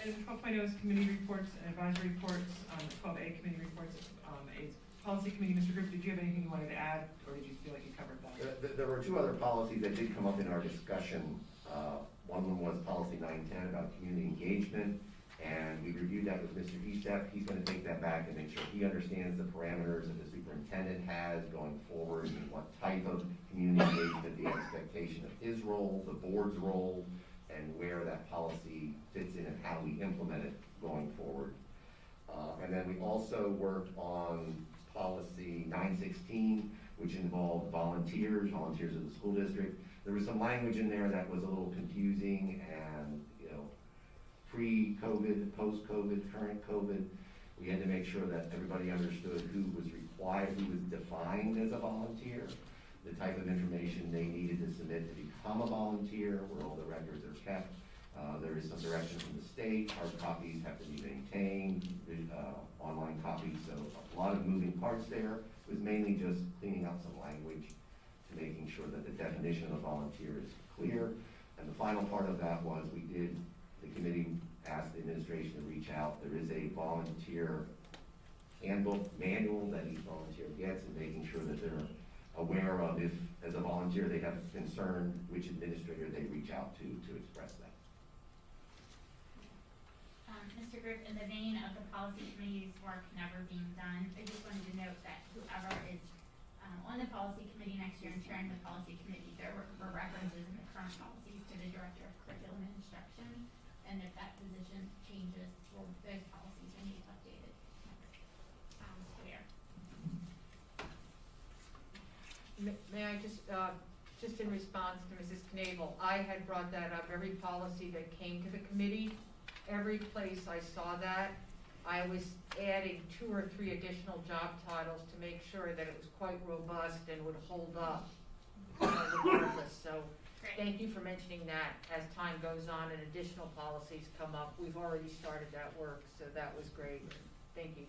Item 12.0 is committee reports and advisory reports. 12A committee reports is policy committee. Mr. Group, did you have anything you wanted to add, or did you feel like you covered that? There were two other policies that did come up in our discussion. One of them was policy 910 about community engagement, and we reviewed that with Mr. Estep. He's going to take that back and make sure he understands the parameters that the superintendent has going forward and what type of community engagement, the expectation of his role, the board's role, and where that policy fits in and how we implement it going forward. And then we also worked on policy 916, which involved volunteers of the school district. There was some language in there that was a little confusing and, pre-COVID, post-COVID, current COVID. We had to make sure that everybody understood who was required, who was defined as a volunteer, the type of information they needed to submit to become a volunteer, where all the records are kept. There is some direction from the state. Hard copies have to be maintained, online copies, so a lot of moving parts there. It was mainly just cleaning up some language to making sure that the definition of a volunteer is clear. And the final part of that was the committee asked the administration to reach out. There is a volunteer handbook manual that each volunteer gets, and making sure that they're aware of if, as a volunteer, they have concern, which administrator they reach out to express that. Mr. Group, in the vein of the policy committee's work never being done, I just wanted to note that whoever is on the policy committee next year and chairing the policy committee, there were references in the current policies to the director of curriculum and instruction, and if that position changes, well, those policies will need updated next school year. May I just in response to Mrs. Knable, I had brought that up, every policy that came to the committee, every place I saw that, I was adding 2 or 3 additional job titles to make sure that it was quite robust and would hold up regardless. So thank you for mentioning that. As time goes on and additional policies come up, we've already started that work, so that was great. Thank you.